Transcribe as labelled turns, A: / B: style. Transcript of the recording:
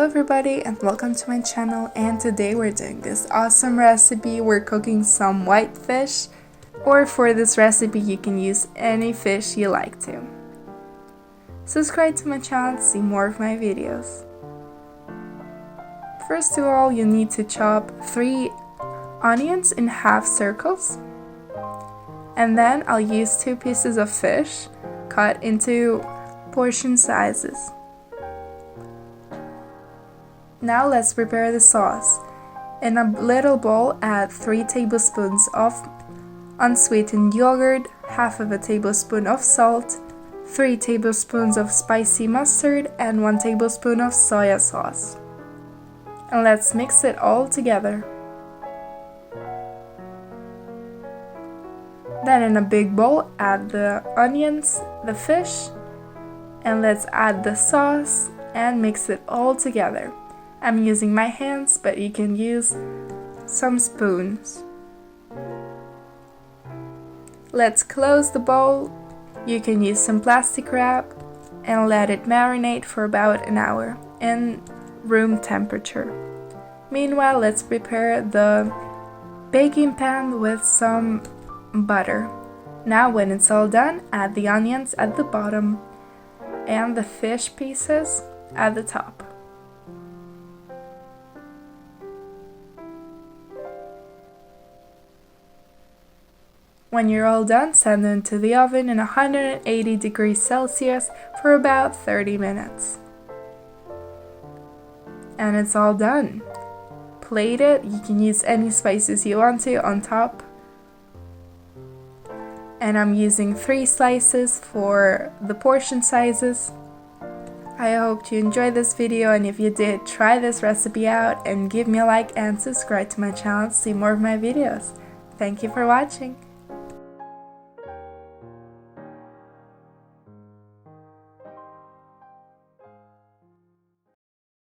A: Hello everybody and welcome to my channel, and today we're doing this awesome recipe. We're cooking some white fish, or for this recipe you can use any fish you like to. Subscribe to my channel to see more of my videos. First of all, you need to chop 3 onions in half circles, and then I'll use 2 pieces of fish cut into portion sizes. Now let's prepare the sauce. In a little bowl, add 3 tablespoons of unsweetened yogurt, half of a tablespoon of salt, 3 tablespoons of spicy mustard, and 1 tablespoon of soy sauce. And let's mix it all together. Then in a big bowl, add the onions, the fish, and let's add the sauce and mix it all together. I'm using my hands, but you can use some spoons. Let's close the bowl. You can use some plastic wrap and let it marinate for about an hour in room temperature. Meanwhile, let's prepare the baking pan with some butter. Now when it's all done, add the onions at the bottom and the fish pieces at the top. When you're all done, send them to the oven in 180 degrees Celsius for about 30 minutes. And it's all done. Plate it. You can use any spices you want to on top. And I'm using 3 slices for the portion sizes. I hope you enjoyed this video, and if you did, try this recipe out and give me a like and subscribe to my channel to see more of my videos. Thank you for watching.